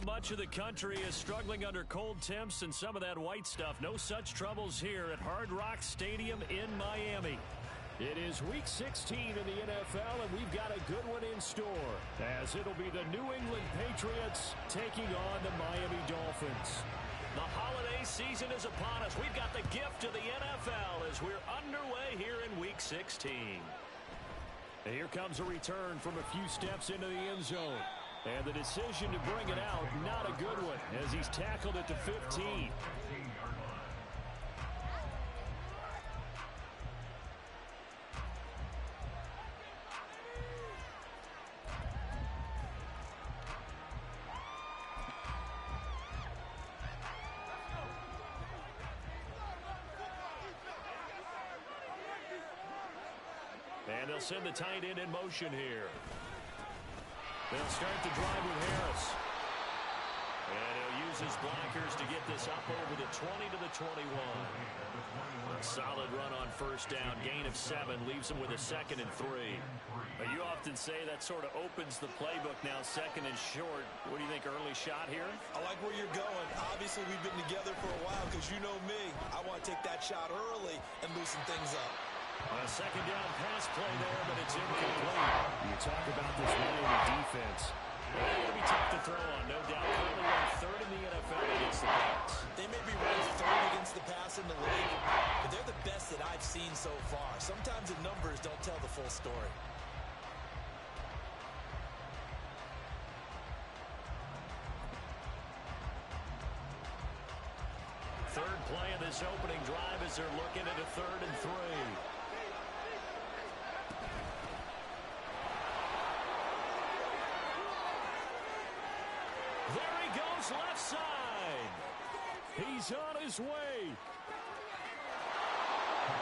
much of the country is struggling under cold temps and some of that white stuff. No such troubles here at Hard Rock Stadium in Miami. It is Week 16 in the NFL, and we've got a good one in store, as it'll be the New England Patriots taking on the Miami Dolphins. The holiday season is upon us. We've got the gift of the NFL as we're underway here in Week 16. And here comes a return from a few steps into the end zone. And the decision to bring it out, not a good one, as he's tackled at the 15. And they'll send the tight end in motion here. They'll start the drive with Harris. And he'll use his blockers to get this up over the 20 to the 21. A solid run on first down. Gain of 7 leaves him with a 2nd and 3. You often say that sort of opens the playbook now, 2nd and short. What do you think, early shot here? I like where you're going. Obviously, we've been together for a while because you know me. I want to take that shot early and loosen things up. A 2nd down pass play there, but it's incomplete. You talk about this Miami defense. They're going to be tough to throw on, no doubt. Currently ranked 3rd in the NFL against the pass. They may be ranked 3rd against the pass in the league, but they're the best that I've seen so far. Sometimes the numbers don't tell the full story. Third play of this opening drive as they're looking at a 3rd and 3. There he goes, left side. He's on his way.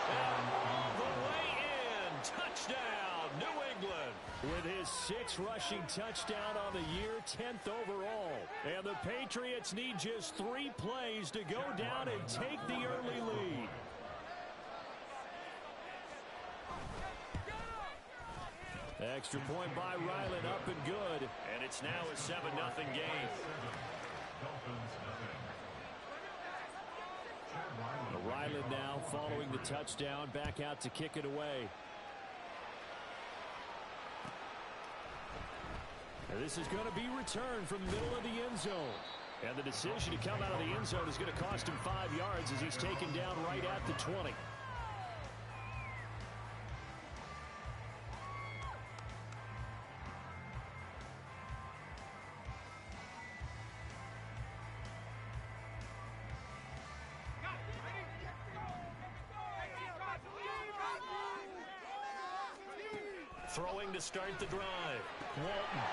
And all the way in. Touchdown, New England. With his 6th rushing touchdown on the year, 10th overall. And the Patriots need just 3 plays to go down and take the early lead. Extra point by Ryland, up and good. And it's now a 7-0 game. Ryland now following the touchdown, back out to kick it away. And this is going to be returned from the middle of the end zone. And the decision to come out of the end zone is going to cost him 5 yards as he's taken down right at the 20. Throwing to start the drive. Walton.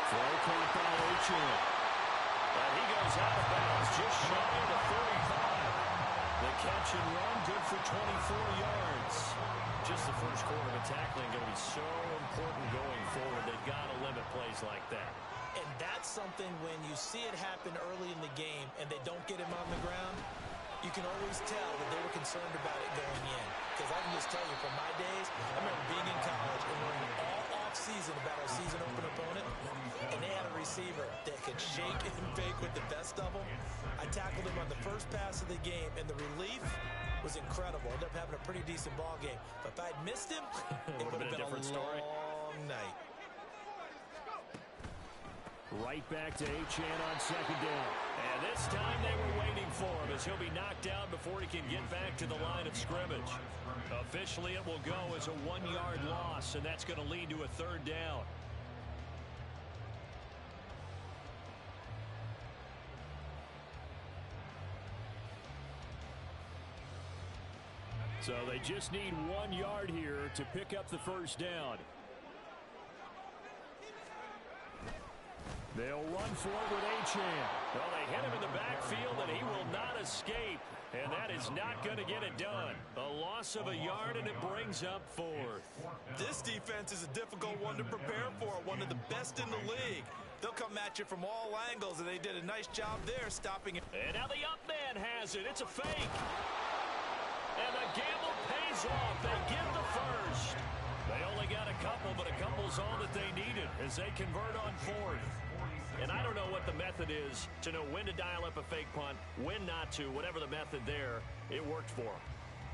Throw caught by Ochin. And he goes out of bounds just shy of the 35. The catch and run good for 24 yards. Just the first quarter of tackling going to be so important going forward. They've got to limit plays like that. And that's something when you see it happen early in the game and they don't get him on the ground, you can always tell that they were concerned about it going in. Because I can just tell you, from my days, I remember being in college and learning all off-season about our season-open opponent, and they had a receiver that could shake and bake with the best of them. I tackled him on the first pass of the game, and the relief was incredible. Ended up having a pretty decent ball game. But if I'd missed him, it would have been a long night. Right back to Achane on 2nd down. And this time they were waiting for him as he'll be knocked down before he can get back to the line of scrimmage. Officially, it will go as a 1-yard loss, and that's going to lead to a 3rd down. So they just need 1 yard here to pick up the first down. They'll run for it with Achane. Well, they hit him in the backfield, and he will not escape. And that is not going to get it done. A loss of a yard, and it brings up 4th. This defense is a difficult one to prepare for, one of the best in the league. They'll come at you from all angles, and they did a nice job there stopping it. And now the up man has it. It's a fake. And the gamble pays off. They get the first. They only got a couple, but a couple's all that they needed as they convert on 4th. And I don't know what the method is to know when to dial up a fake punt, when not to, whatever the method there, it worked for him.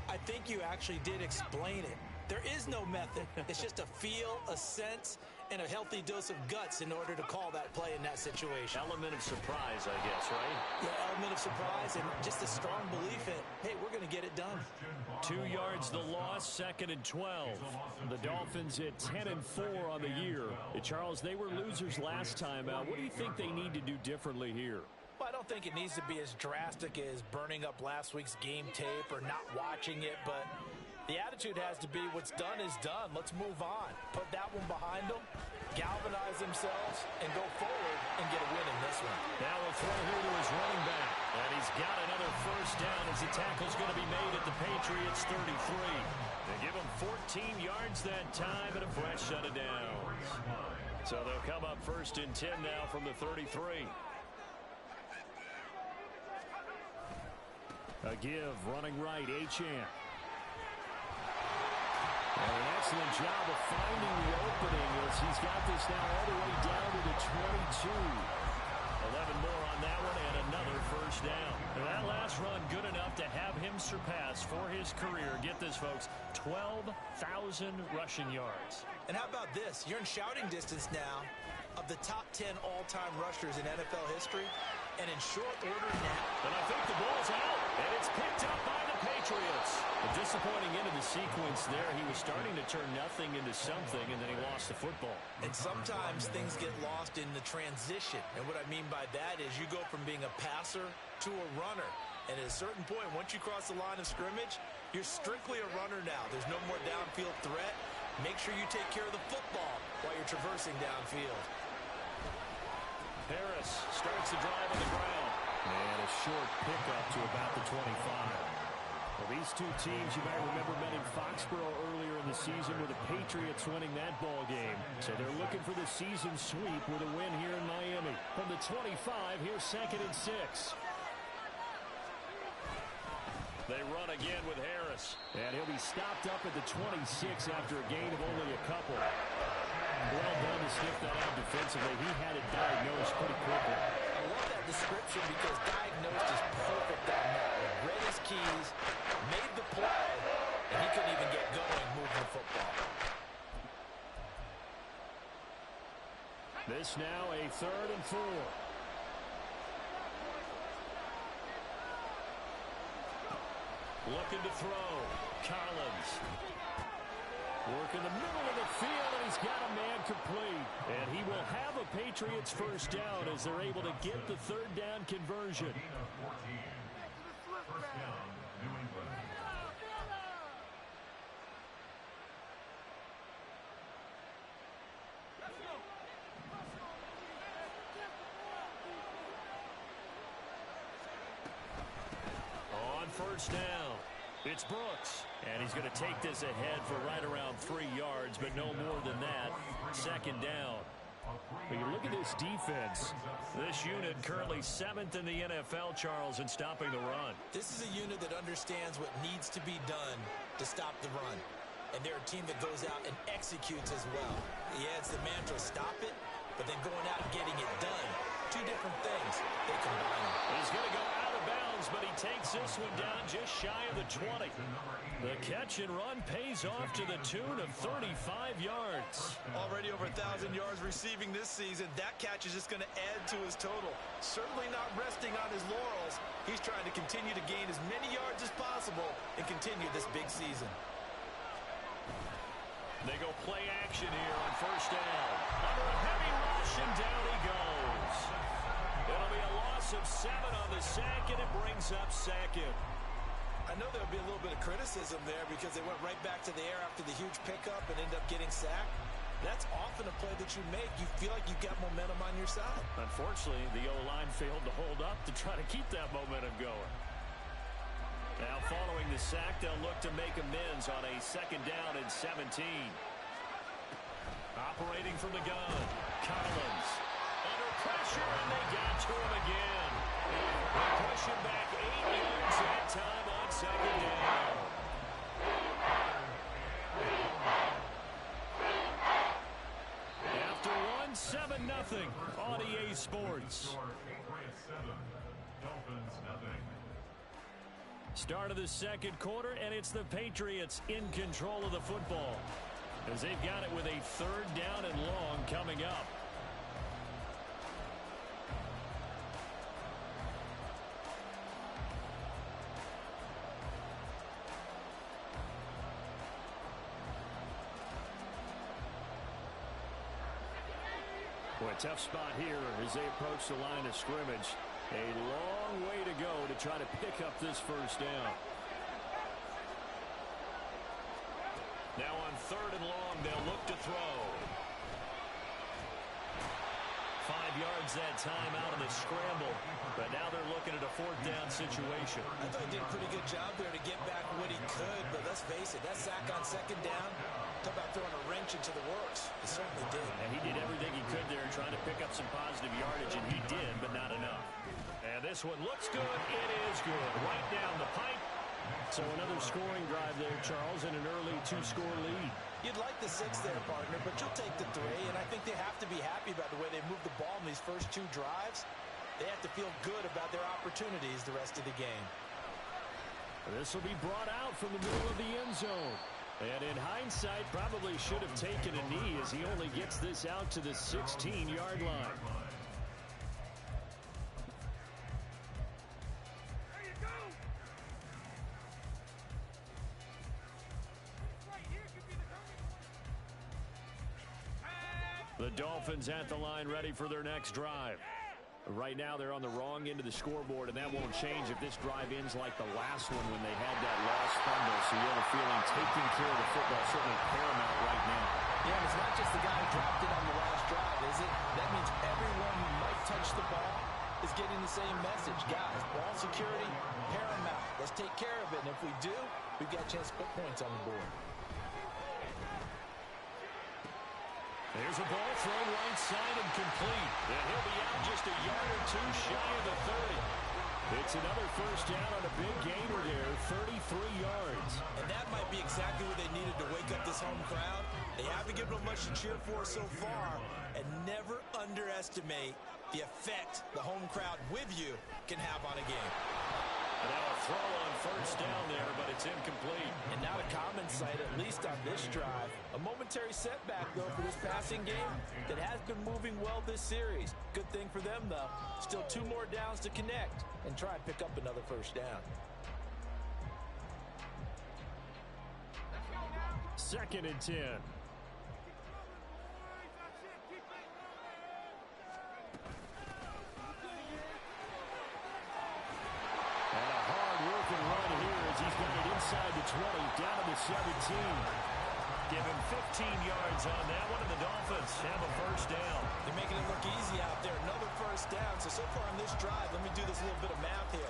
I think you actually did explain it. There is no method. It's just a feel, a sense, and a healthy dose of guts in order to call that play in that situation. Element of surprise, I guess, right? Yeah, element of surprise and just a strong belief in, hey, we're going to get it done. 2 yards the loss, 2nd and 12. The Dolphins at 10-4 on the year. Charles, they were losers last time out. What do you think they need to do differently here? Well, I don't think it needs to be as drastic as burning up last week's game tape or not watching it, but the attitude has to be what's done is done. Let's move on. Put that one behind them, galvanize themselves, and go forward and get a win in this one. Now we'll throw here to his running back. And he's got another first down as the tackle's going to be made at the Patriots 33. They give him 14 yards that time and a fresh set of downs. So they'll come up 1st and 10 now from the 33. A give, running right, Achane. And an excellent job of finding the opening as he's got this now all the way down to the 22. 11 more on that one and another first down. And that last run good enough to have him surpass for his career, get this folks, 12,000 rushing yards. And how about this? You're in shouting distance now of the top 10 all-time rushers in NFL history. And in short order now. And I think the ball's out. And it's picked up by the Patriots. A disappointing end of the sequence there. He was starting to turn nothing into something, and then he lost the football. And sometimes things get lost in the transition. And what I mean by that is you go from being a passer to a runner. And at a certain point, once you cross the line of scrimmage, you're strictly a runner now. There's no more downfield threat. Make sure you take care of the football while you're traversing downfield. Harris starts the drive on the ground. And a short pickup to about the 25. Well, these two teams, you might remember, met in Foxborough earlier in the season with the Patriots winning that ball game. So they're looking for the season sweep with a win here in Miami. From the 25, here's 2nd and 6. They run again with Harris. And he'll be stopped up at the 26 after a gain of only a couple. Well done to sniff that out defensively. He had it diagnosed pretty quickly. I love that description because diagnosed is perfect on that. Read his keys, made the play, and he couldn't even get going moving the football. This now a 3rd and 4. Looking to throw. Collins. Work in the middle of the field, and he's got a man complete. And he will have a Patriots first down as they're able to get the 3rd down conversion. On first down, it's Brooks. And he's going to take this ahead for right around 3 yards, but no more than that. 2nd down. When you look at this defense, this unit currently 7th in the NFL, Charles, in stopping the run. This is a unit that understands what needs to be done to stop the run. And they're a team that goes out and executes as well. Yeah, it's the mantra, stop it, but then going out and getting it done. Two different things. They combine them. He's going to go out of bounds, but he takes this one down just shy of the 20. The catch and run pays off to the tune of 35 yards. Already over 1,000 yards receiving this season. That catch is just going to add to his total. Certainly not resting on his laurels. He's trying to continue to gain as many yards as possible and continue this big season. They go play action here on first down. Under a heavy rush, and down he goes. It'll be a loss of 7 on the sack, and it brings up 2nd. I know there'll be a little bit of criticism there because they went right back to the air after the huge pickup and ended up getting sacked. That's often a play that you make. You feel like you've got momentum on your side. Unfortunately, the O-line failed to hold up to try to keep that momentum going. Now, following the sack, they'll look to make amends on a 2nd down and 17. Operating from the gun, Collins. Under pressure, and they got to him again. They push him back 8 yards that time on 2nd down. After one, 7-0 on EA Sports. Start of the second quarter, and it's the Patriots in control of the football as they've got it with a 3rd down and long coming up. Boy, a tough spot here as they approach the line of scrimmage. A long way to go to try to pick up this 1st down. Now on 3rd and long, they'll look to throw. 5 yards that time out of the scramble, but now they're looking at a 4th down situation. I thought he did a pretty good job there to get back what he could, but let's face it, that sack on 2nd down, talk about throwing a wrench into the works. He certainly did. And he did everything he could there trying to pick up some positive yardage, and he did, but not enough. And this one looks good. It is good. Right down the pipe. So another scoring drive there, Charles, and an early 2-score lead. You'd like the 6 there, partner, but you'll take the 3, and I think they have to be happy about the way they moved the ball in these first 2 drives. They have to feel good about their opportunities the rest of the game. This will be brought out from the middle of the end zone. And in hindsight, probably should have taken a knee as he only gets this out to the 16-yard line. The Dolphins at the line ready for their next drive. Right now they're on the wrong end of the scoreboard, and that won't change if this drive ends like the last one when they had that lost fumble. So you have a feeling taking care of the football is certainly paramount right now. Yeah, and it's not just the guy who dropped it on the last drive, is it? That means everyone who might touch the ball is getting the same message. Guys, ball security, paramount. Let's take care of it, and if we do, we've got a chance to put points on the board. There's a ball thrown right side and complete. And he'll be out just a yard or 2 shy of the 30. It's another 1st down on a big gainer there, 33 yards. And that might be exactly what they needed to wake up this home crowd. They haven't given them much to cheer for so far. And never underestimate the effect the home crowd with you can have on a game. And now a throw on 1st down there, but it's incomplete. And not a common sight, at least on this drive. A momentary setback, though, for this passing game that has been moving well this series. Good thing for them, though. Still 2 more downs to connect and try and pick up another 1st down. 2nd and 10. Inside the 20, down to the 17. Give him 15 yards on that one, and the Dolphins have a 1st down. They're making it look easy out there. Another 1st down. So far on this drive, let me do this little bit of math here.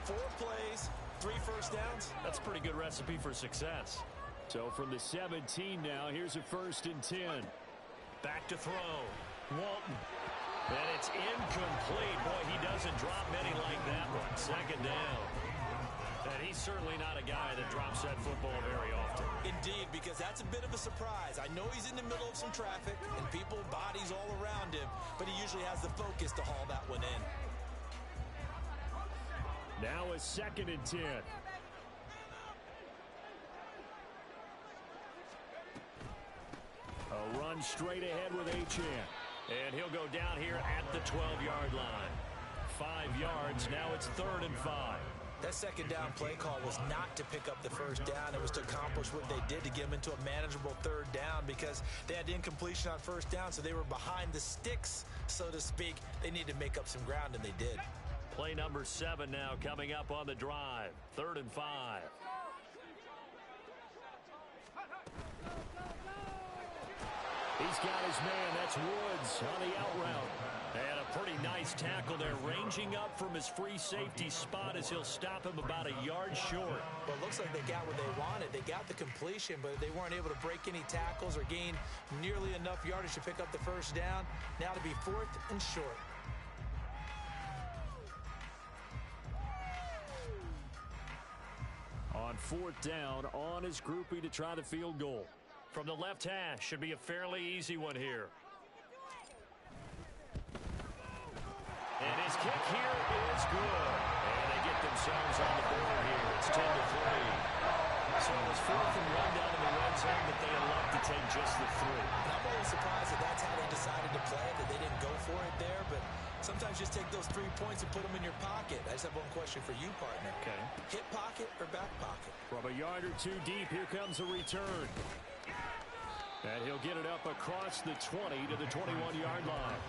4 plays, 3 1st downs. That's a pretty good recipe for success. So from the 17 now, here's a 1st and 10. Back to throw. Walton. And it's incomplete. Boy, he doesn't drop many like that one. 2nd down. And he's certainly not a guy that drops that football very often. Indeed, because that's a bit of a surprise. I know he's in the middle of some traffic and people, bodies all around him, but he usually has the focus to haul that one in. Now a 2nd and 10. A run straight ahead with Achane. And he'll go down here at the 12-yard line. 5 yards. Now it's 3rd and 5. That 2nd down play call was not to pick up the 1st down. It was to accomplish what they did to get them into a manageable 3rd down because they had incompletion on 1st down, so they were behind the sticks, so to speak. They needed to make up some ground, and they did. Play number 7 now coming up on the drive. 3rd and 5. He's got his man. That's Woods on the out route. And a pretty nice tackle there, ranging up from his free safety spot as he'll stop him about a yard short. Well, it looks like they got what they wanted. They got the completion, but they weren't able to break any tackles or gain nearly enough yardage to pick up the 1st down. Now to be 4th and short. On 4th down, on his groupie to try the field goal. From the left hash, should be a fairly easy one here. And his kick here is good. And they get themselves on the board here. It's 10-3. So it was 4th and 1 down in the red zone, but they elect to take just the 3. And I'm always surprised that that's how they decided to play it, that they didn't go for it there. But sometimes just take those 3 points and put them in your pocket. I just have one question for you, partner. Okay. Hip pocket or back pocket? From a yard or 2 deep, here comes a return. And he'll get it up across the 20 to the 21-yard line.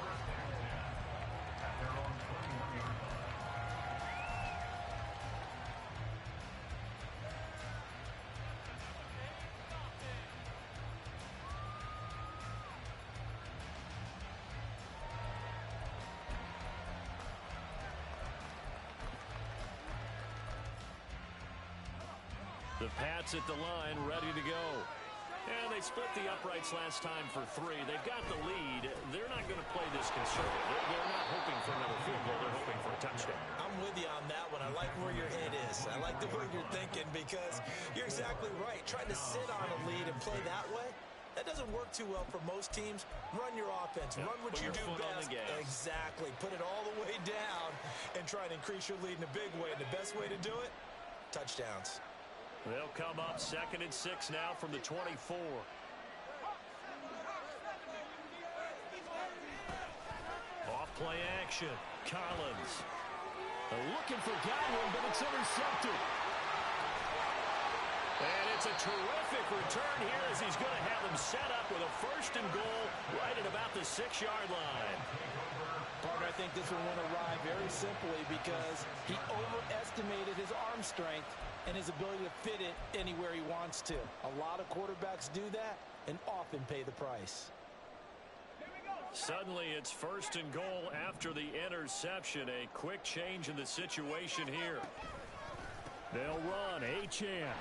The Pats at the line, ready to go. And they split the uprights last time for 3. They've got the lead. They're not going to play this conservative. They're not hoping for another field goal. They're hoping for a touchdown. I'm with you on that one. I like where your head is. I like the way you're thinking because you're exactly right. Trying to sit on a lead and play that way, that doesn't work too well for most teams. Run your offense. Run what you do best. Exactly. Put it all the way down and try and increase your lead in a big way. And the best way to do it, touchdowns. They'll come up 2nd and 6 now from the 24. Off play action. Collins. Looking for Godwin, but it's intercepted. And it's a terrific return here as he's going to have him set up with a 1st and goal right at about the 6-yard line. Partner, I think this one went awry very simply because he overestimated his arm strength and his ability to fit it anywhere he wants to. A lot of quarterbacks do that and often pay the price. Suddenly it's 1st and goal after the interception. A quick change in the situation here. They'll run. Achane.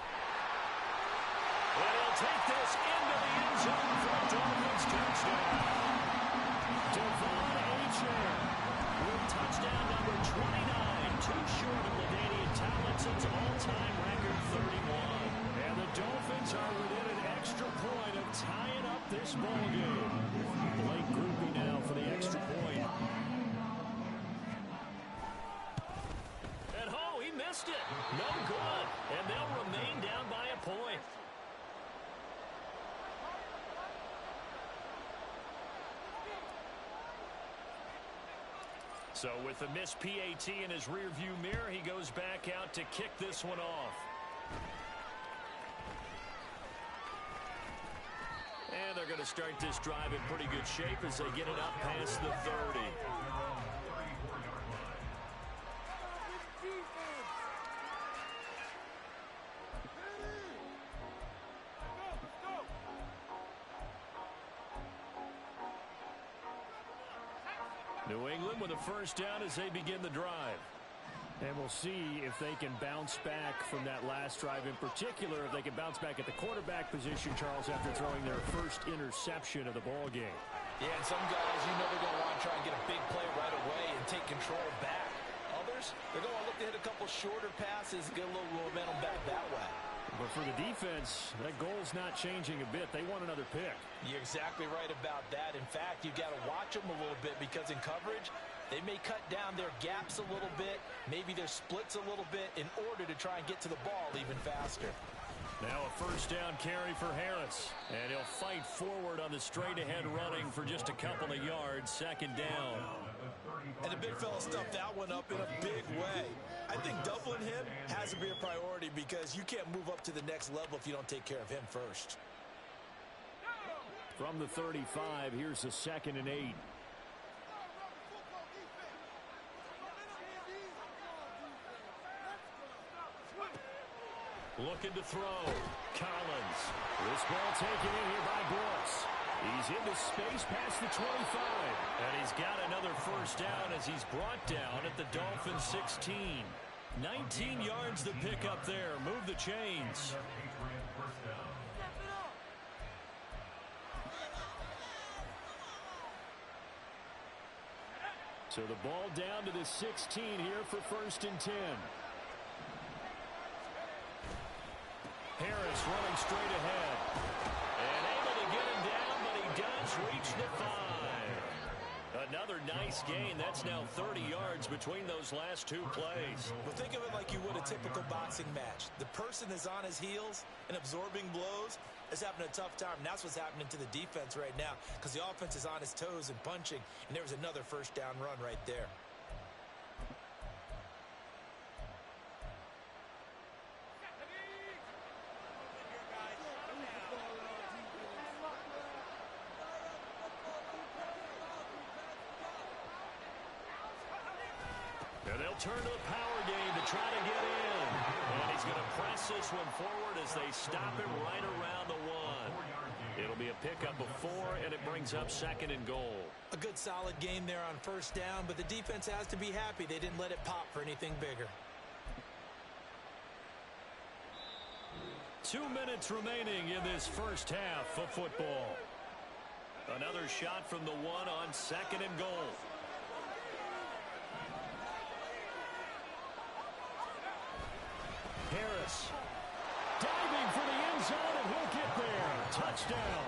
And he'll take this into the end zone for a Dolphins touchdown. Devon Achane with touchdown number 29. Too short of LaDainian Tomlinson's all-time record 31. And the Dolphins are within an extra point of tying up this ballgame. Blake Groupie now for the extra point. And he missed it. No good. And they'll remain down by a point. So with the missed PAT in his rearview mirror, he goes back out to kick this one off. And they're going to start this drive in pretty good shape as they get it up past the 30. New England with a 1st down as they begin the drive. And we'll see if they can bounce back from that last drive in particular, if they can bounce back at the quarterback position, Charles, after throwing their 1st interception of the ball game. Yeah, and some guys, you know they're going to want to try and get a big play right away and take control back. Others, they're going to look to hit a couple shorter passes and get a little momentum back that way. But for the defense, that goal's not changing a bit. They want another pick. You're exactly right about that. In fact, you've got to watch them a little bit because in coverage, they may cut down their gaps a little bit, maybe their splits a little bit in order to try and get to the ball even faster. Now a 1st down carry for Harris. And he'll fight forward on the straight-ahead running for just a couple of yards. 2nd down. And the big fella stuffed that one up in a big way. I think doubling him has to be a priority because you can't move up to the next level if you don't take care of him first. From the 35, here's a 2nd and 8. Looking to throw. Collins. This ball taken in here by Brooks. He's into space past the 25. And he's got another 1st down as he's brought down at the Dolphins 16. 19 yards to pick up there. Move the chains. So the ball down to the 16 here for 1st and 10. Harris running straight ahead. And able to get him down, but he does reach the 5. A Another nice gain. That's now 30 yards between those last two plays. Well, think of it like you would a typical boxing match. The person is on his heels and absorbing blows is having a tough time. And that's what's happening to the defense right now because the offense is on his toes and punching, and there was another first down run right there. And they'll turn to the power game to try to get in. And he's going to press this one forward as they stop him right around the one. It'll be a pickup of 4, and it brings up 2nd and goal. A good solid game there on first down, but the defense has to be happy they didn't let it pop for anything bigger. 2 minutes remaining in this first half of football. Another shot from the one on 2nd and goal. Harris diving for the end zone, and he'll get there. Touchdown.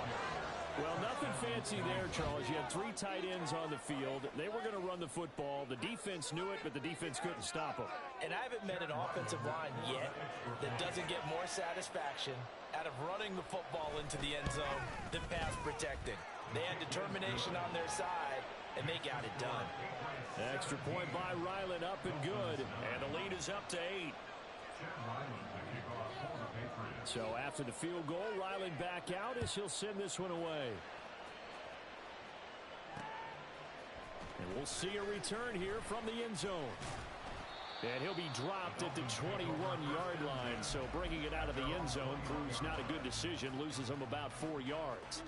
Well, nothing fancy there, Charles. You had 3 tight ends on the field. They were going to run the football. The defense knew it, but the defense couldn't stop them. And I haven't met an offensive line yet that doesn't get more satisfaction out of running the football into the end zone than pass protecting. They had determination on their side, and they got it done. Extra point by Ryland, up and good. And the lead is up to 8. So after the field goal, Ryland back out as he'll send this one away. And we'll see a return here from the end zone. And he'll be dropped at the 21-yard line. So bringing it out of the end zone proves not a good decision. Loses him about 4 yards.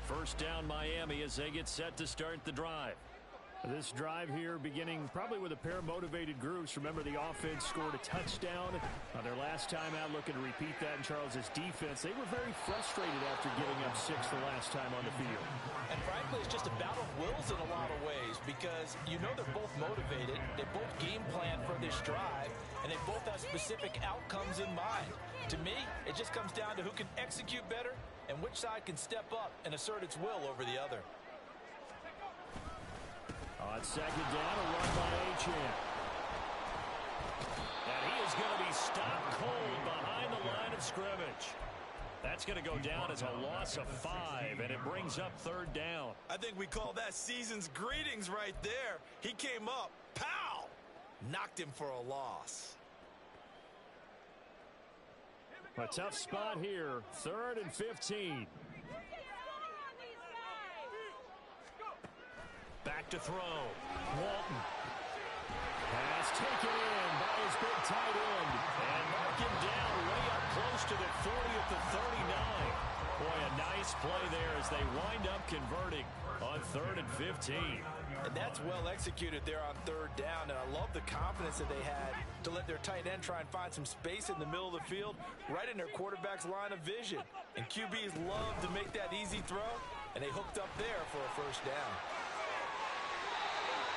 First down Miami as they get set to start the drive. This drive here beginning probably with a pair of motivated groups. Remember, the offense scored a touchdown on their last time out, looking to repeat that in Charles's defense. They were very frustrated after giving up 6 the last time on the field. And frankly, it's just a battle of wills in a lot of ways because you know they're both motivated. They both game plan for this drive, and they both have specific outcomes in mind. To me, it just comes down to who can execute better and which side can step up and assert its will over the other. On 2nd down, a run by Achane. And he is going to be stopped cold behind the line of scrimmage. That's going to go down as a loss of 5, and it brings up 3rd down. I think we call that season's greetings right there. He came up, pow! Knocked him for a loss. A tough spot here, 3rd and 15. Back to throw. Walton. Pass taken in by his big tight end. And mark him down way up close to the 40 at the 39. Boy, a nice play there as they wind up converting on 3rd and 15. And that's well executed there on 3rd down. And I love the confidence that they had to let their tight end try and find some space in the middle of the field, right in their quarterback's line of vision. And QBs love to make that easy throw, and they hooked up there for a first down.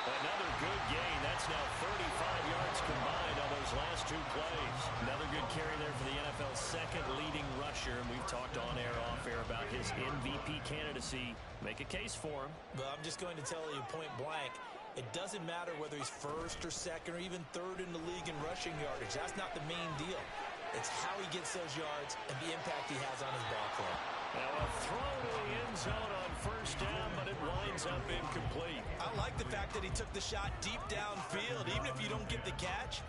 Another good gain. That's now 35 yards combined on those last 2 plays. Another good carry there for the NFL's 2nd leading rusher. And we've talked on air, off air about his MVP candidacy. Make a case for him. But I'm just going to tell you point blank, it doesn't matter whether he's 1st or 2nd or even 3rd in the league in rushing yardage. That's not the main deal. It's how he gets those yards and the impact he has on his ball club. Now a throw to the end zone on 1st down, but it winds up incomplete. I like the fact that he took the shot deep downfield. Even if you don't get the catch,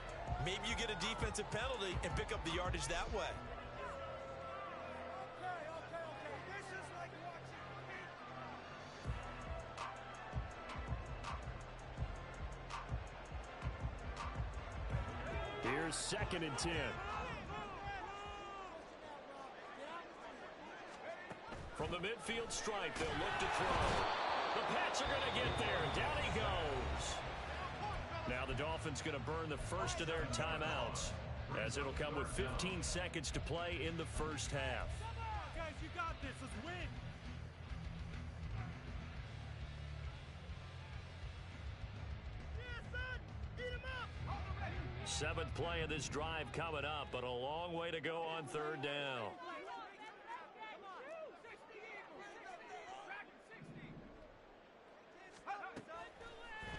maybe you get a defensive penalty and pick up the yardage that way. Here's 2nd and 10. From the midfield stripe, they'll look to throw. The Pats are going to get there. Down he goes. Now the Dolphins going to burn the first of their timeouts, as it'll come with 15 seconds to play in the first half. Guys, you got this. Let's win. 7th play of this drive coming up, but a long way to go on 3rd down.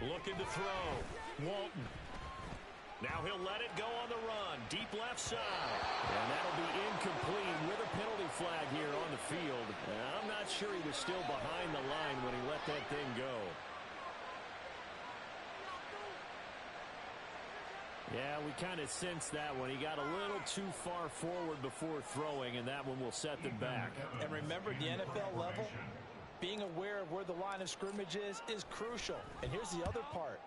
Looking to throw. Walton. Now he'll let it go on the run. Deep left side. And that'll be incomplete with a penalty flag here on the field. I'm not sure he was still behind the line when he let that thing go. Yeah, we kind of sensed that one. He got a little too far forward before throwing, and that one will set them back. And remember, the NFL level, being aware of where the line of scrimmage is crucial. And here's the other part.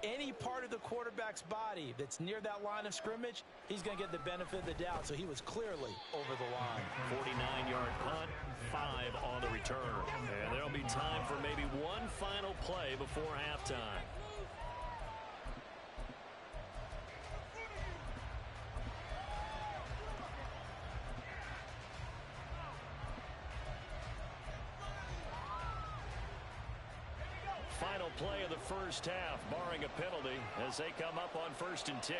Any part of the quarterback's body that's near that line of scrimmage, he's going to get the benefit of the doubt. So he was clearly over the line. 49-yard punt, 5 on the return. And there'll be time for maybe one final play before halftime. Final play of the first half, barring a penalty, as they come up on 1st and 10.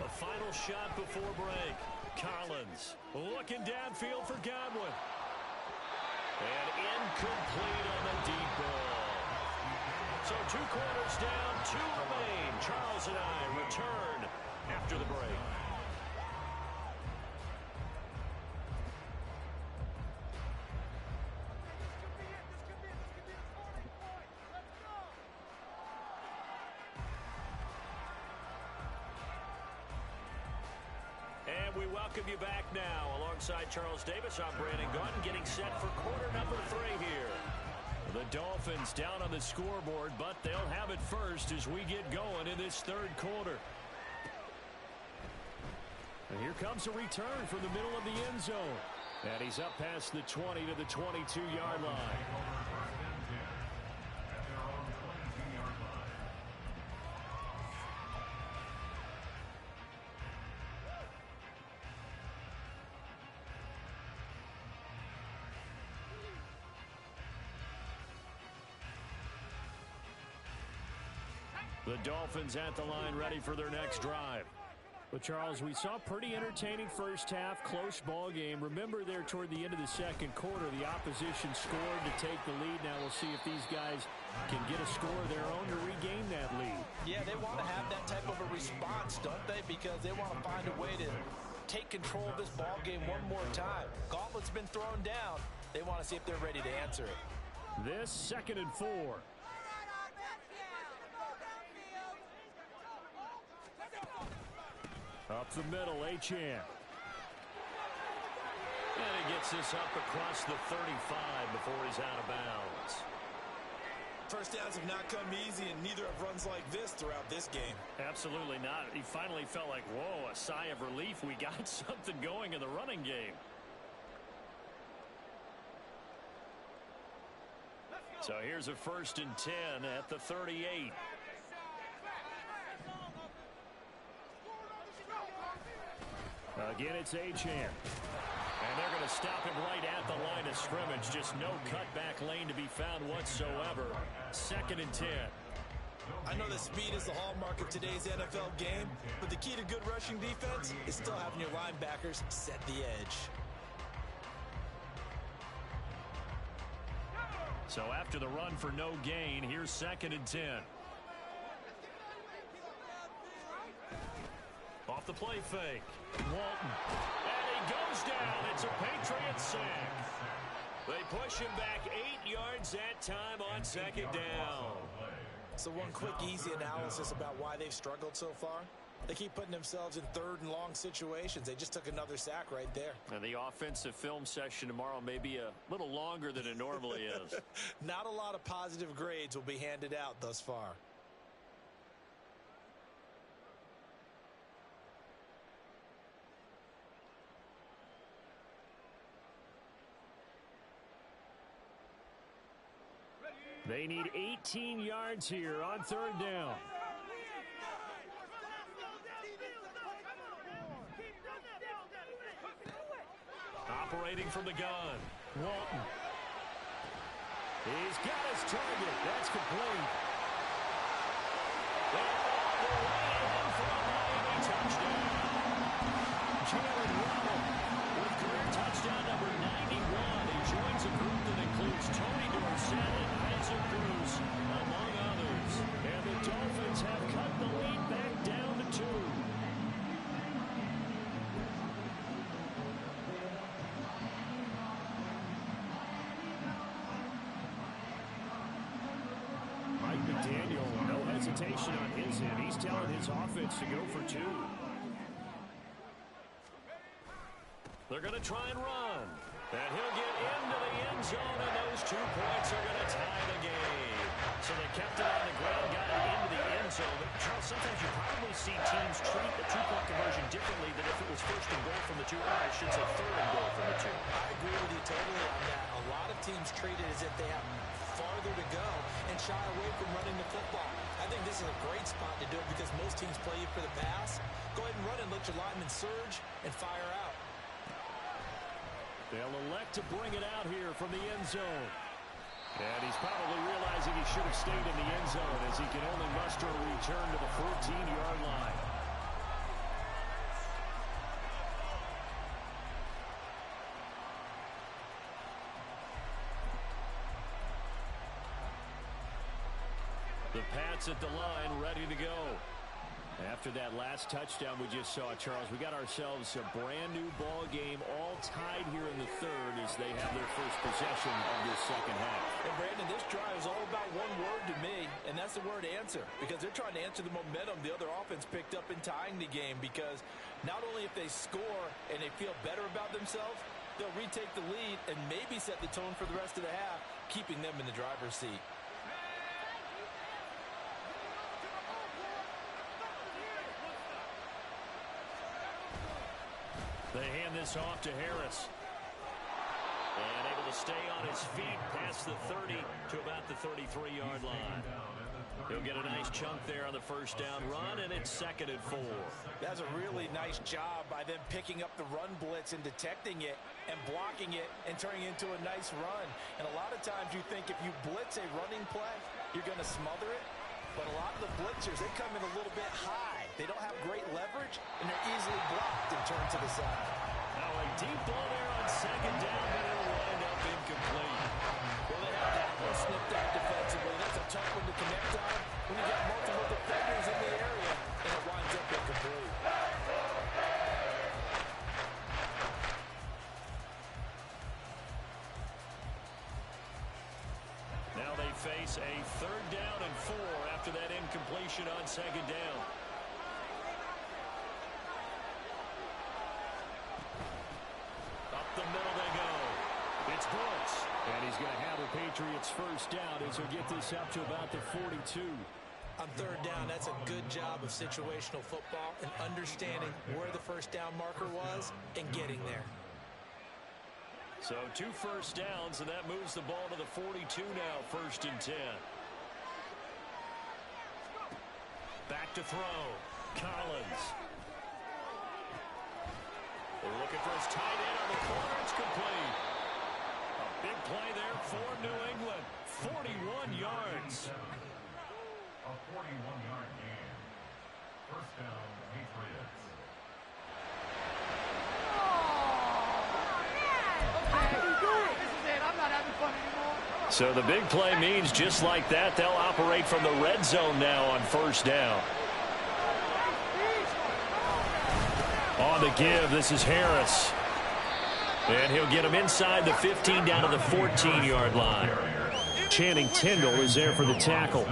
A final shot before break. Collins looking downfield for Godwin. And incomplete on the deep ball. So 2 quarters down, 2 remain. Charles and I return after the break. We welcome you back now. Alongside Charles Davis, I'm Brandon Gunn, getting set for quarter number 3 here. The Dolphins down on the scoreboard, but they'll have it first as we get going in this 3rd quarter. And here comes a return from the middle of the end zone. And he's up past the 20 to the 22-yard line. The Dolphins at the line, ready for their next drive. Well, Charles, we saw a pretty entertaining first half, close ball game. Remember there toward the end of the 2nd quarter, the opposition scored to take the lead. Now we'll see if these guys can get a score of their own to regain that lead. Yeah, they want to have that type of a response, don't they? Because they want to find a way to take control of this ball game one more time. Gauntlet's been thrown down. They want to see if they're ready to answer it. This 2nd and 4. Up the middle, Achane. And he gets this up across the 35 before he's out of bounds. First downs have not come easy, and neither have runs like this throughout this game. Absolutely not. He finally felt like, whoa, a sigh of relief. We got something going in the running game. So here's a 1st and 10 at the 38. Again, it's Achane. And they're going to stop him right at the line of scrimmage. Just no cutback lane to be found whatsoever. 2nd and 10. I know that speed is the hallmark of today's NFL game, but the key to good rushing defense is still having your linebackers set the edge. So after the run for no gain, here's 2nd and 10. Off the play fake. Walton. And he goes down. It's a Patriots sack. They push him back 8 yards that time on 2nd down. So one quick, easy analysis about why they've struggled so far. They keep putting themselves in 3rd and long situations. They just took another sack right there. And the offensive film session tomorrow may be a little longer than it normally is. Not a lot of positive grades will be handed out thus far. They need 18 yards here on 3rd down. Operating from the gun. Walton. He's got his target. That's complete. And all the way in for a Miami touchdown. Jalen Waddle with career touchdown number 91. He joins a group that includes Tony Dorsett and Isaac Bruce, among others. And the Dolphins have cut the lead back down to 2. Mike McDaniel, no hesitation on his end. He's telling his offense to go for 2. They're going to try and run. And he'll get into the end zone, and those 2 points are going to tie the game. So they kept it on the ground, got it into the end zone. But Charles, sometimes you probably see teams treat a 2-point conversion differently than if it was first and goal from the 2, or I should say third and goal from the 2. I agree with you totally on that. A lot of teams treat it as if they have farther to go and shy away from running the football. I think this is a great spot to do it because most teams play you for the pass. Go ahead and run and let your linemen surge and fire out. They'll elect to bring it out here from the end zone. And he's probably realizing he should have stayed in the end zone as he can only muster a return to the 14-yard line. The Pats at the line, ready to go. After that last touchdown we just saw, Charles, we got ourselves a brand-new ball game, all tied here in the third as they have their first possession of this second half. And, Brandon, this drive is all about one word to me, and that's the word answer, because they're trying to answer the momentum the other offense picked up in tying the game, because not only if they score and they feel better about themselves, they'll retake the lead and maybe set the tone for the rest of the half, keeping them in the driver's seat. They hand this off to Harris. And able to stay on his feet past the 30 to about the 33-yard line. He'll get a nice chunk there on the first down run, and it's 2nd and 4. That's a really nice job by them picking up the run blitz and detecting it and blocking it and turning it into a nice run. And a lot of times you think if you blitz a running play, you're going to smother it. But a lot of the blitzers, they come in a little bit high. They don't have great leverage, and they're easily blocked and turned to the side. Now a deep ball there on 2nd down, but it'll wind up incomplete. Well, they have that one snipped out defensively. That's a tough one to connect on when you got multiple defenders in the area, and it winds up incomplete. Now they face a 3rd down and 4 after that incompletion on 2nd down. Up the middle they go. It's Brooks. And he's going to have the Patriots first down as he'll get this up to about the 42. On 3rd down, that's a good job of situational football and understanding where the first down marker was and getting there. So 2 first downs, and that moves the ball to the 42 now, 1st and 10. Back to throw. Collins. They're looking for his tight end on the corner. It's complete. A big play there for New England. 41 yards. A 41-yard gain. First down, Patriots. So the big play means just like that, they'll operate from the red zone now on 1st down. On the give, this is Harris. And he'll get him inside the 15 down to the 14-yard line. Channing Tindall is there for the tackle.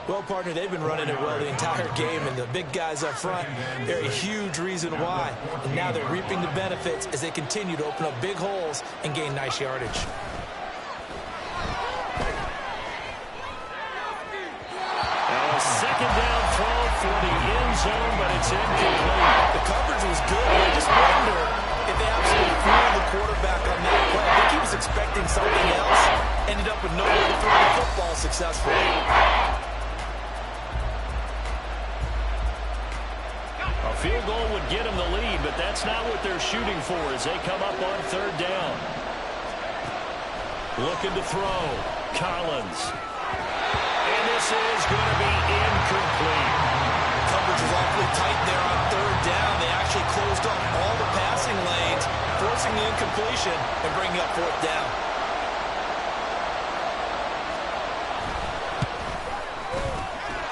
Well, partner, they've been running it well the entire game, and the big guys up front, they're a huge reason why. And now they're reaping the benefits as they continue to open up big holes and gain nice yardage. Now a 2nd down throw for the end zone, but it's incomplete. The coverage was good, but I just wonder if they absolutely fooled the quarterback on that play. I think he was expecting something else, ended up with no way to throw the football successfully. A field goal would get him the lead, but that's not what they're shooting for as they come up on 3rd down. Looking to throw. Collins. And this is going to be incomplete. Coverage was awfully tight there on 3rd down. They actually closed off all the passing lanes, forcing the completion and bringing up fourth down.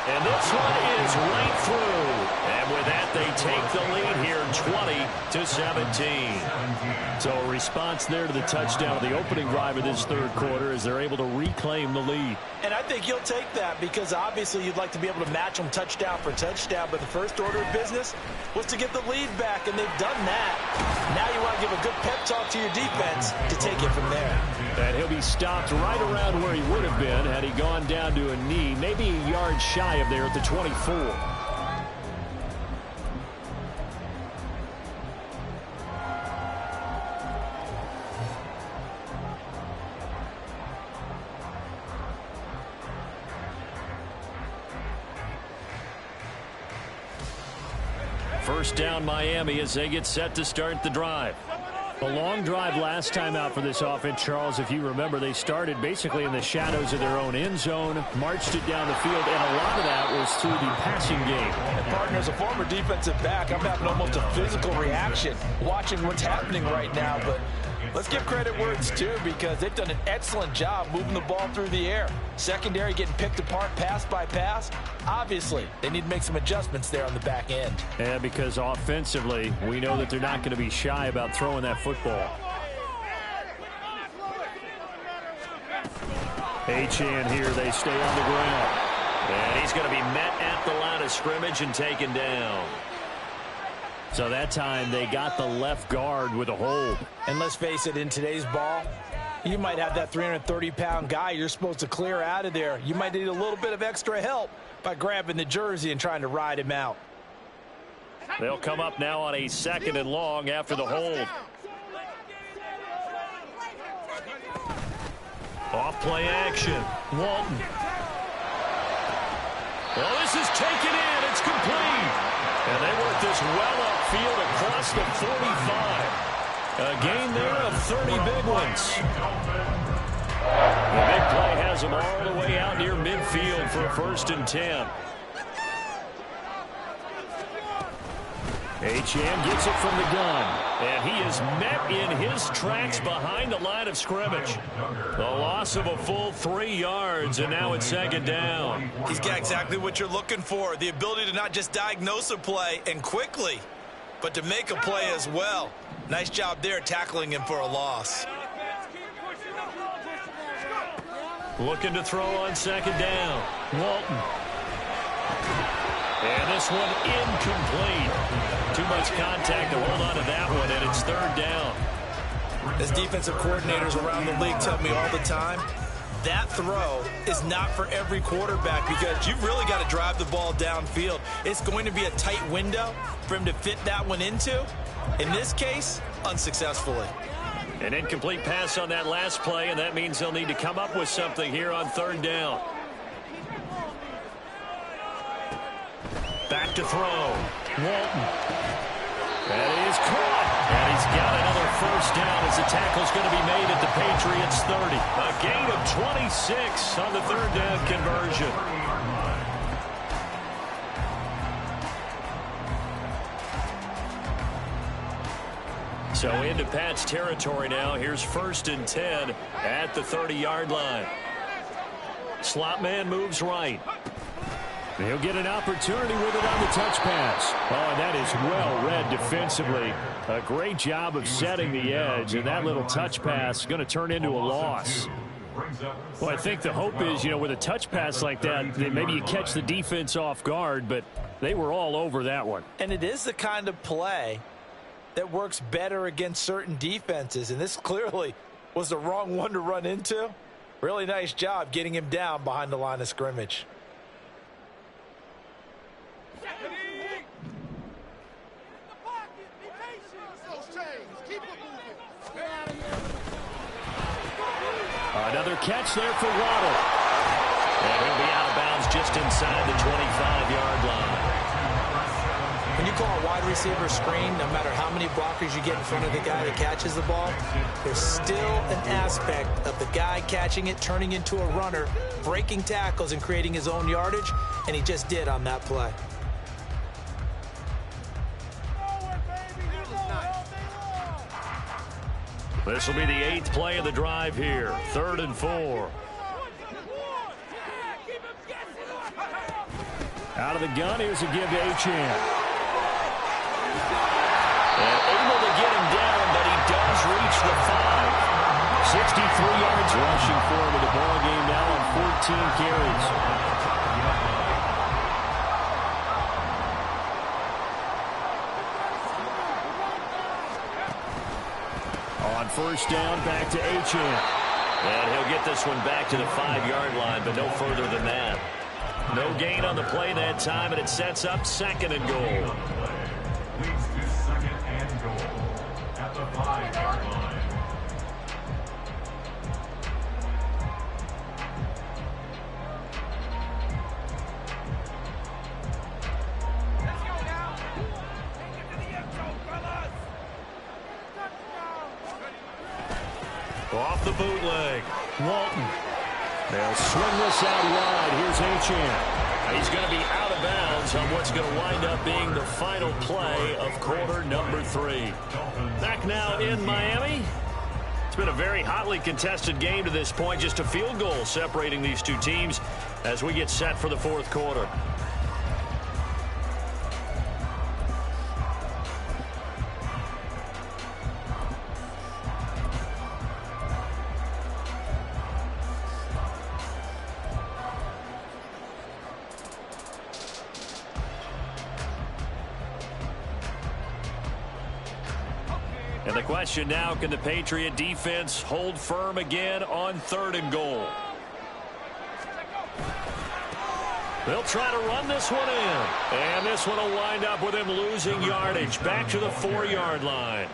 And this one is right through. And with that, they take the lead here 20-17. So a response there to the touchdown of the opening drive of this third quarter as they're able to reclaim the lead. And I think you'll take that because obviously you'd like to be able to match them touchdown for touchdown. But the first order of business was to get the lead back, and they've done that. Now you want to give a good pep talk to your defense to take it from there. And he'll be stopped right around where he would have been had he gone down to a knee, maybe a yard shy of there at the 24. First down Miami as they get set to start the drive. A long drive last time out for this offense, Charles. If you remember, they started basically in the shadows of their own end zone, marched it down the field, and a lot of that was through the passing game. And partner, as a former defensive back, I'm having almost a physical reaction watching what's happening right now. But let's give credit where it's due because they've done an excellent job moving the ball through the air. Secondary getting picked apart pass by pass. Obviously, they need to make some adjustments there on the back end. Yeah, because offensively, we know that they're not going to be shy about throwing that football. Achane here, they stay on the ground. And he's going to be met at the line of scrimmage and taken down. So that time they got the left guard with a hold. And let's face it, in today's ball, you might have that 330-pound guy you're supposed to clear out of there. You might need a little bit of extra help by grabbing the jersey and trying to ride him out. They'll come up now on a 2nd and long after the hold. Off play action. Walton. Well, this is taken in. It's complete. And they work this well upfield across the 45. A gain there of 30 big ones. The big play has them all the way out near midfield for a 1st and 10. Achane gets it from the gun. And he is met in his tracks behind the line of scrimmage. The loss of a full 3 yards, and now it's 2nd down. He's got exactly what you're looking for, the ability to not just diagnose a play and quickly, but to make a play as well. Nice job there tackling him for a loss. Looking to throw on 2nd down. Walton. And this one incomplete. Too much contact to hold on to that one, and it's 3rd down. As defensive coordinators around the league tell me all the time, that throw is not for every quarterback because you've really got to drive the ball downfield. It's going to be a tight window for him to fit that one into. In this case, unsuccessfully. An incomplete pass on that last play, and that means they'll need to come up with something here on 3rd down. Back to throw. Walton. That is caught. And he's got another 1st down as the tackle's going to be made at the Patriots 30. A gain of 26 on the 3rd down conversion. So into Pat's territory now. Here's 1st and 10 at the 30-yard line. Slot man moves right. He'll get an opportunity with it on the touch pass. Oh, and that is well read defensively. A great job of setting the edge, and that little touch pass is going to turn into a loss. Well, I think the hope is, with a touch pass like that maybe you catch the defense off guard, but they were all over that one. And it is the kind of play that works better against certain defenses, and this clearly was the wrong one to run into. Really nice job getting him down behind the line of scrimmage. Another catch there for Waddle. And he'll be out of bounds just inside the 25-yard line. When you call a wide receiver screen, no matter how many blockers you get in front of the guy that catches the ball, there's still an aspect of the guy catching it, turning into a runner, breaking tackles, and creating his own yardage, and he just did on that play. This will be the 8th play of the drive here. 3rd and 4. Out of the gun, here's a give to Achane. And able to get him down, but he does reach the 5. 63 yards rushing for him in the ball game now on 14 carries. On first down, back to Achane. And he'll get this one back to the 5-yard line, but no further than that. No gain on the play that time, and it sets up 2nd and goal. Leads to 2nd and goal at the 5-yard line. Let's go now. Take it to the end zone, fellas. Off the bootleg, Walton. They'll swing this out wide. Here's Achane. He's going to be out of bounds on what's going to wind up being the final play of quarter number 3. Back now in Miami. It's been a very hotly contested game to this point. Just a field goal separating these two teams as we get set for the 4th quarter. And the question now, can the Patriot defense hold firm again on 3rd and goal? They'll try to run this one in. And this one will wind up with him losing yardage back to the 4-yard line.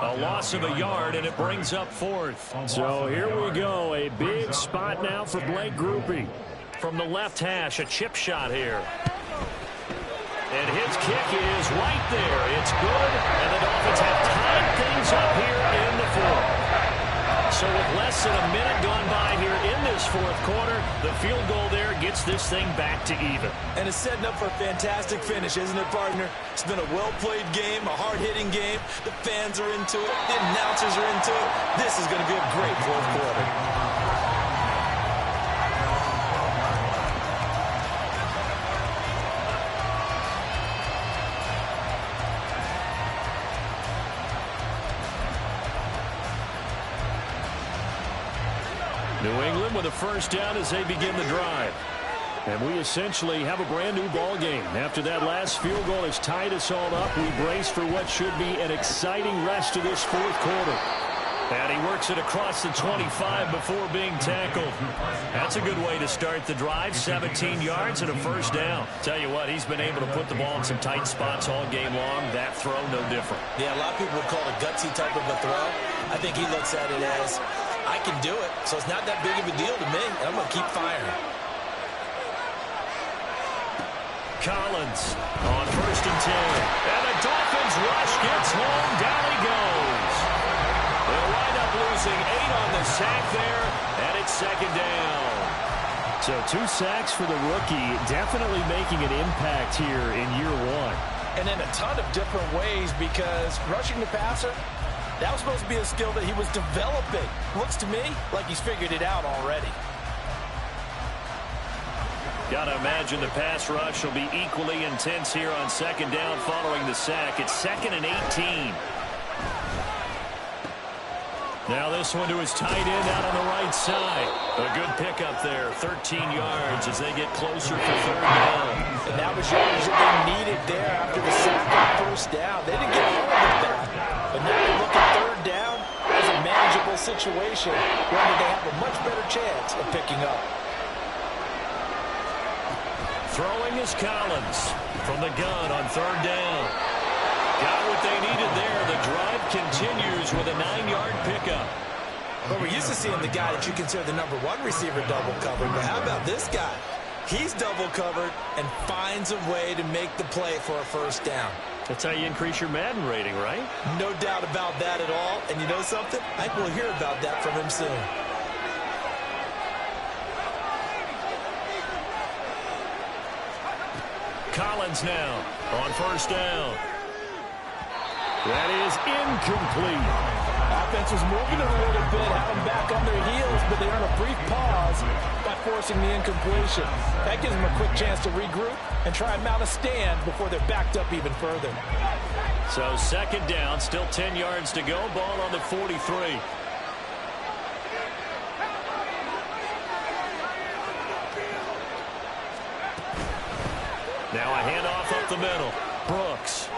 A loss of a yard, and it brings up 4th. So here we go. A big spot now for Blake Grupe. From the left hash, a chip shot here. And his kick is right there. It's good, and the Dolphins have tied things up here in the 4th. So with less than a minute gone by here in this 4th quarter, the field goal there gets this thing back to even. And it's setting up for a fantastic finish, isn't it, partner? It's been a well-played game, a hard-hitting game. The fans are into it. The announcers are into it. This is going to be a great 4th quarter. New England with a first down as they begin the drive. And we essentially have a brand new ball game. After that last field goal has tied us all up, we brace for what should be an exciting rest of this 4th quarter. And he works it across the 25 before being tackled. That's a good way to start the drive. 17 yards and a first down. Tell you what, he's been able to put the ball in some tight spots all game long. That throw, no different. Yeah, a lot of people would call it a gutsy type of a throw. I think he looks at it as, I can do it, so it's not that big of a deal to me, and I'm going to keep firing. Collins on first and 10. And the Dolphins rush gets home. Down he goes. They'll wind up losing 8 on the sack there, and it's 2nd down. So 2 sacks for the rookie, definitely making an impact here in year 1. And in a ton of different ways, because rushing the passer, that was supposed to be a skill that he was developing. Looks to me like he's figured it out already. Got to imagine the pass rush will be equally intense here on 2nd down following the sack. It's 2nd and 18. Now this one to his tight end out on the right side. A good pickup there, 13 yards as they get closer for 3rd down. And that was yardage that they needed there after the sack and first down. They didn't get all of it back. But now they look at 3rd down as a manageable situation, one that they have a much better chance of picking up. Throwing is Collins from the gun on 3rd down. Got what they needed there. The drive continues with a 9-yard pickup. Well, we're used to seeing the guy that you consider the number 1 receiver double covered, but how about this guy? He's double covered and finds a way to make the play for a first down. That's how you increase your Madden rating, right? No doubt about that at all. And you know something? I think we'll hear about that from him soon. Collins now on first down. That is incomplete. offense was moving it a little bit, had them back on their heels, but they earned a brief pause by forcing the incompletion. That gives them a quick chance to regroup and try and mount a stand before they're backed up even further. So second down, still 10 yards to go, ball on the 43. Now a handoff up the middle. Brooks.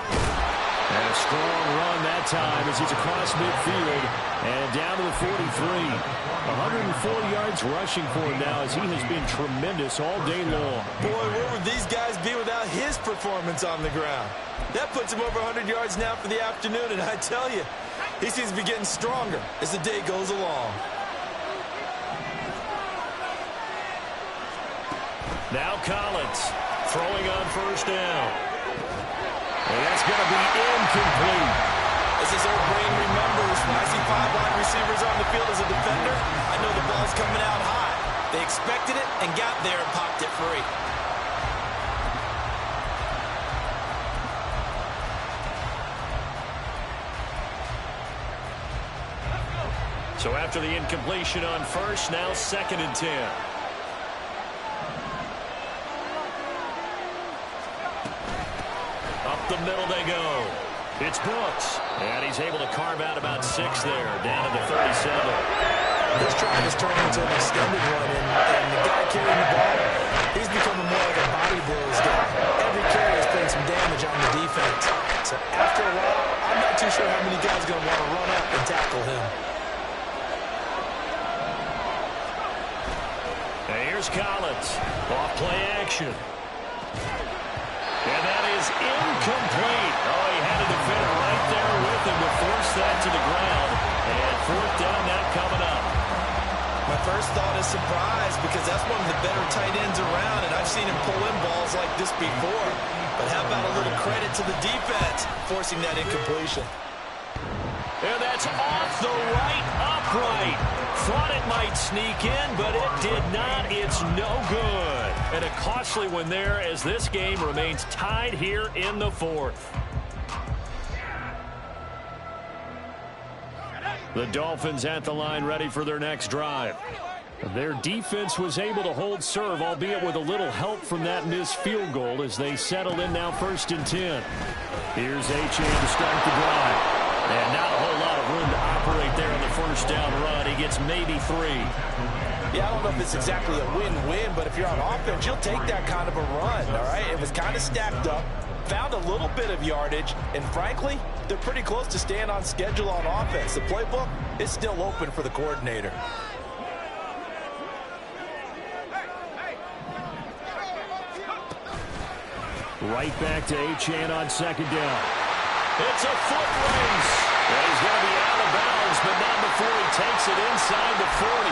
And a strong run that time as he's across midfield and down to the 43. 104 yards rushing for him now as he has been tremendous all day long. Boy, where would these guys be without his performance on the ground? That puts him over 100 yards now for the afternoon, and I tell you, he seems to be getting stronger as the day goes along. Now Collins throwing on first down. And that's going to be incomplete. As his old brain remembers, when I see 5 wide receivers on the field as a defender, I know the ball's coming out high. They expected it and got there and popped it free. So after the incompletion on first, now 2nd and 10. The middle they go. It's Brooks. And he's able to carve out about 6 there, down to the 37. This drive is turning into an extended one, and the guy carrying the ball, he's becoming more like a body blows guy. Every carry is putting some damage on the defense. So after a while, I'm not too sure how many guys are going to want to run up and tackle him. And here's Collins. Off play action. And that is incomplete. Oh, he had a defender right there with him to force that to the ground. And 4th down now coming up. My first thought is surprise because that's one of the better tight ends around, and I've seen him pull in balls like this before. But how about a little credit to the defense forcing that incompletion? And that's off the right upright. Thought it might sneak in, but it did not. It's no good. And a costly one there as this game remains tied here in the 4th. The Dolphins at the line ready for their next drive. Their defense was able to hold serve, albeit with a little help from that missed field goal as they settle in now 1st and 10. Here's Achane to start the drive. And not a whole lot of room to operate there on the 1st down run. He gets maybe 3. Yeah, I don't know if it's exactly a win-win, but if you're on offense, you'll take that kind of a run, all right? It was kind of stacked up, found a little bit of yardage, and frankly, they're pretty close to staying on schedule on offense. The playbook is still open for the coordinator. Right back to Achane on 2nd down. It's a foot race. And he's going to be out of bounds, but not before he takes it inside the 40.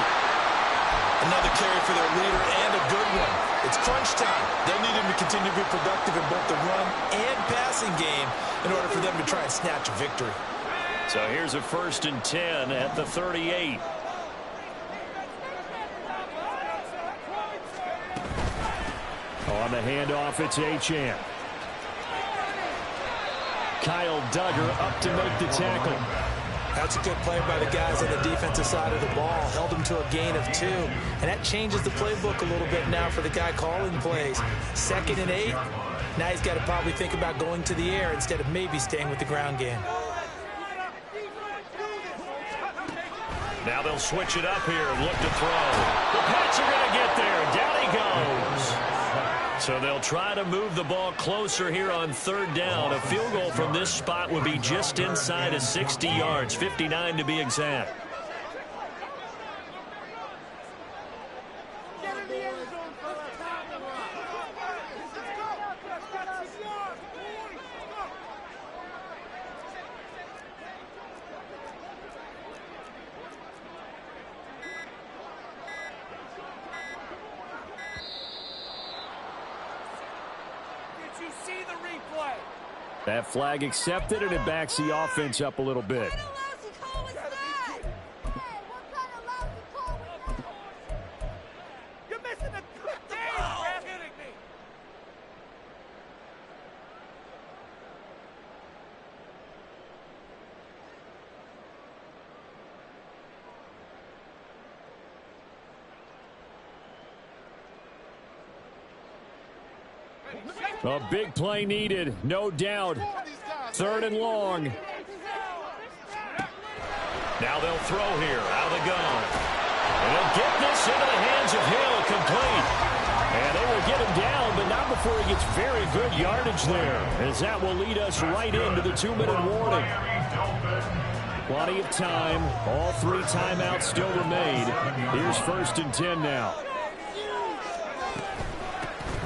Another carry for their leader and a good one. It's crunch time. They'll need him to continue to be productive in both the run and passing game in order for them to try and snatch a victory. So here's a 1st and 10 at the 38. On the handoff, it's Achane. Kyle Duggar up to make the tackle. That's a good play by the guys on the defensive side of the ball. Held him to a gain of 2. And that changes the playbook a little bit now for the guy calling plays. 2nd and 8. Now he's got to probably think about going to the air instead of maybe staying with the ground game. Now they'll switch it up here and look to throw. The Pats are going to get there. Down he goes. So they'll try to move the ball closer here on 3rd down. A field goal from this spot would be just inside of 60 yards, 59 to be exact. That flag accepted, and it backs the offense up a little bit. You're missing a good game, man. Kidding me. A big play needed, no doubt. 3rd and long. Now they'll throw here out of the gun. And they'll get this into the hands of Hill, complete. And they will get him down, but not before he gets very good yardage there, as that will lead us right into the 2-minute warning. Plenty of time. All 3 timeouts still remain. Here's 1st and 10 now.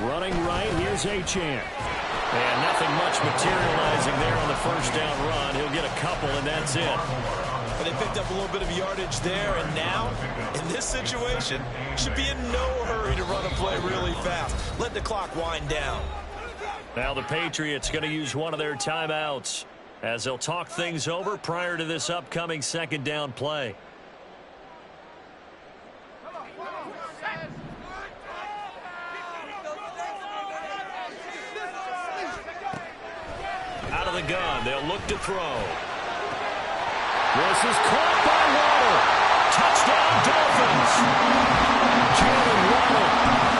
Running right, here's Achane. And nothing much materializing there on the 1st down run. He'll get a couple, and that's it. But they picked up a little bit of yardage there, and now, in this situation, should be in no hurry to run a play really fast. Let the clock wind down. Now the Patriots going to use one of their timeouts as they'll talk things over prior to this upcoming 2nd down play. Out of the gun, they'll look to throw. This is caught by Waddle. Touchdown, Dolphins. Jalen Waddle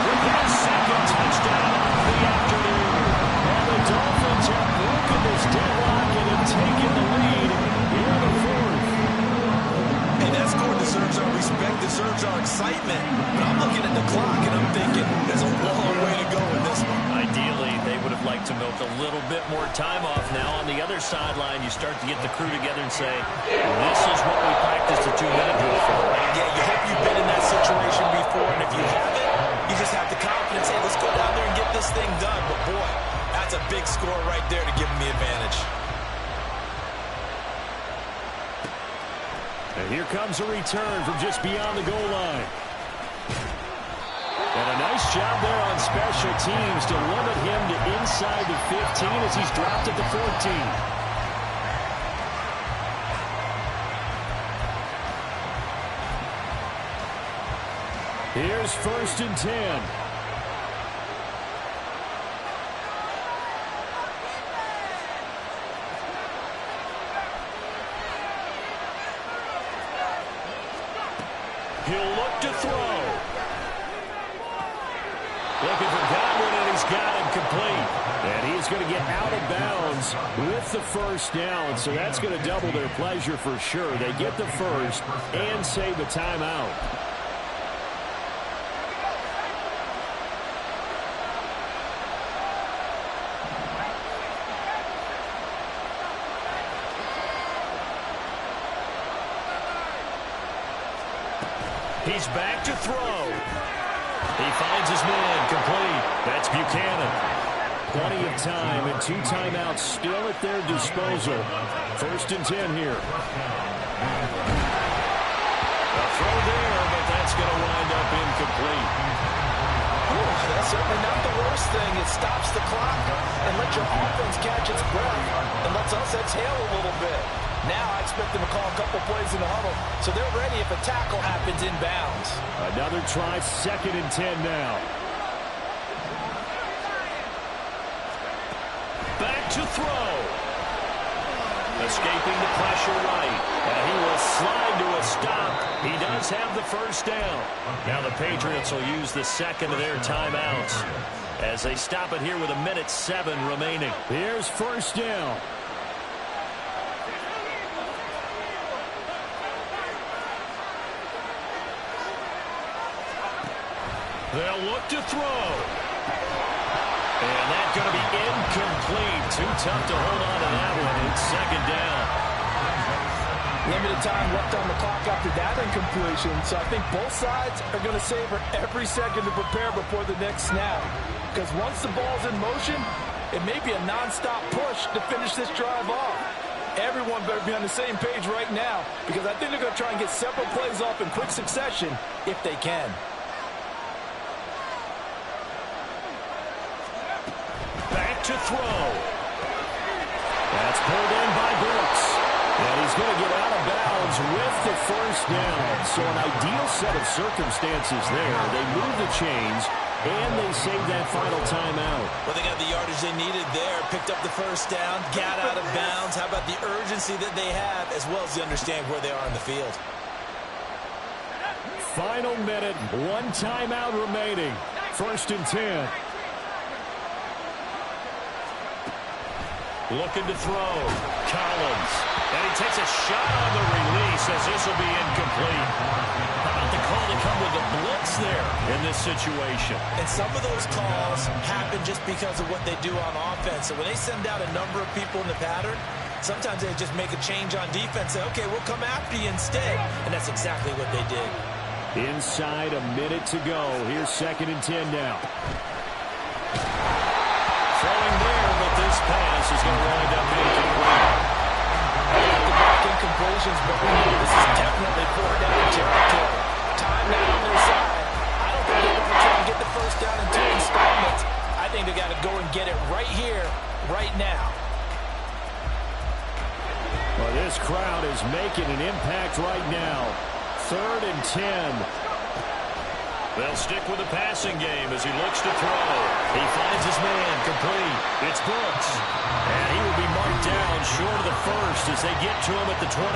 with his 2nd touchdown of the afternoon. And the Dolphins have broken this deadlock and have taken the lead here in the 4th. Hey, that score deserves our respect, deserves our excitement. But I'm looking at the clock, and I'm thinking there's a long way to go in this one. Ideally, they would have liked to milk a little bit more time off. Now on the other sideline, you start to get the crew together and say, this is what we practiced a 2-minute drill for. Yeah, you hope you've been in that situation before, and if you haven't, you just have the confidence, hey, let's go down there and get this thing done. But boy, that's a big score right there to give them the advantage. And here comes a return from just beyond the goal line. And a nice job there on special teams to limit him to inside the 15 as he's dropped at the 14. Here's 1st and 10. He'll look to throw. Looking for Godwin, and he's got him complete. And he's going to get out of bounds with the 1st down, so that's going to double their pleasure for sure. They get the 1st and save a timeout. He's back to throw. He finds his man, complete. That's Buchanan. Plenty of time and 2 timeouts still at their disposal. 1st and 10 here. A throw there, but that's going to wind up incomplete. Ooh, that's certainly not the worst thing. It stops the clock and lets your offense catch its breath and lets us exhale a little bit. Now I expect them to call a couple plays in the huddle, so they're ready if a tackle happens inbounds. Another try, 2nd and 10 now. Back to throw. Escaping the pressure right. And he will slide to a stop. He does have the 1st down. Now the Patriots will use the 2nd of their timeouts as they stop it here with 1:07 remaining. Here's 1st down. They'll look to throw. And that's going to be incomplete. Too tough to hold on to that one. It's 2nd down. Limited time left on the clock after that incompletion, so I think both sides are going to savor every second to prepare before the next snap. Because once the ball's in motion, it may be a nonstop push to finish this drive off. Everyone better be on the same page right now, because I think they're going to try and get several plays off in quick succession if they can. Back to throw. That's pulled in by Brooks. And he's going to get out of bounds with the 1st down. So an ideal set of circumstances there. They move the chains, and they save that final timeout. Well, they got the yardage they needed there, picked up the 1st down, got out of bounds. How about the urgency that they have, as well as they understand where they are in the field? Final minute, 1 timeout remaining. 1st and 10. Looking to throw. Collins. And he takes a shot on the release as this will be incomplete. How about the call to come with the blitz there in this situation? And some of those calls happen just because of what they do on offense. So when they send out a number of people in the pattern, sometimes they just make a change on defense. Say, okay, we'll come after you instead. And that's exactly what they did. Inside a minute to go. Here's 2nd and 10 now. Throwing there, but this pass is going to wind up incomplete. Back-to-back incompletions, but we know this is definitely 4th-down territory. Time now on their side. I don't think they want to try and get the first down in 2 installments. I think they got to go and get it right here, right now. Well, this crowd is making an impact right now. 3rd and 10. They'll stick with the passing game as he looks to throw. He finds his man complete. It's Brooks. And he will be marked down short of the first as they get to him at the 29.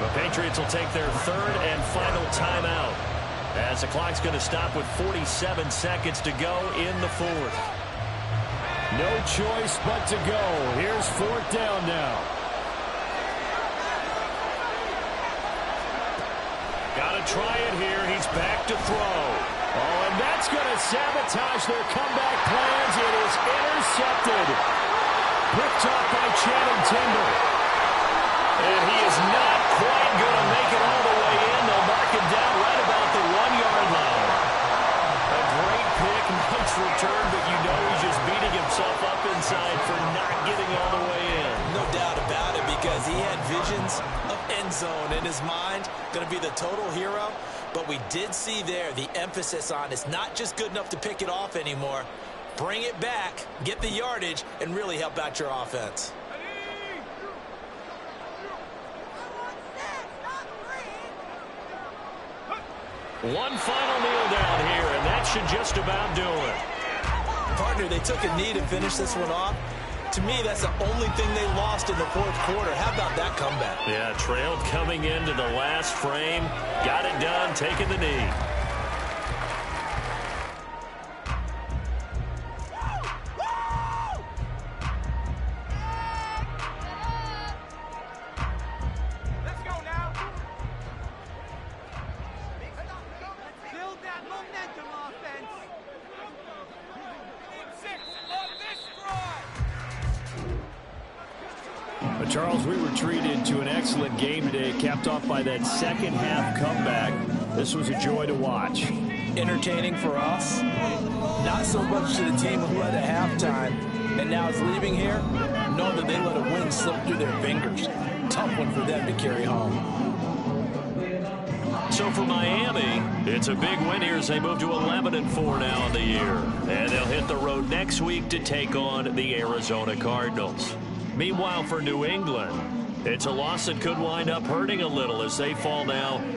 The Patriots will take their 3rd and final timeout as the clock's going to stop with 47 seconds to go in the 4th. No choice but to go. Here's 4th down now. Got to try it here. He's back to throw. Oh, and that's going to sabotage their comeback plans. It is intercepted. Picked off by Channing Tindall. And he is not quite going to make it all the way in. They'll mark him down right about the 1-yard line. A great pick, nice return, but you know he's just beating himself up inside for not getting all the way in. No doubt about it, because he had visions of end zone in his mind. Going to be the total hero. But we did see there the emphasis on it's not just good enough to pick it off anymore. Bring it back, get the yardage, and really help out your offense. One final kneel down here, and that should just about do it. Partner, they took a knee to finish this one off. To me, that's the only thing they lost in the 4th quarter. How about that comeback? Yeah, trailed coming into the last frame. Got it done, taking the knee. Let's go now. Build that momentum offense. 6 on this drive. Charles, we were treated to an excellent game today, capped off by that second-half comeback. This was a joy to watch. Entertaining for us. Not so much to the team who led at halftime and now is leaving here, knowing that they let a win slip through their fingers. Tough one for them to carry home. So for Miami, it's a big win here as they move to 11-4 now in the year. And they'll hit the road next week to take on the Arizona Cardinals. Meanwhile, for New England, it's a loss that could wind up hurting a little as they fall now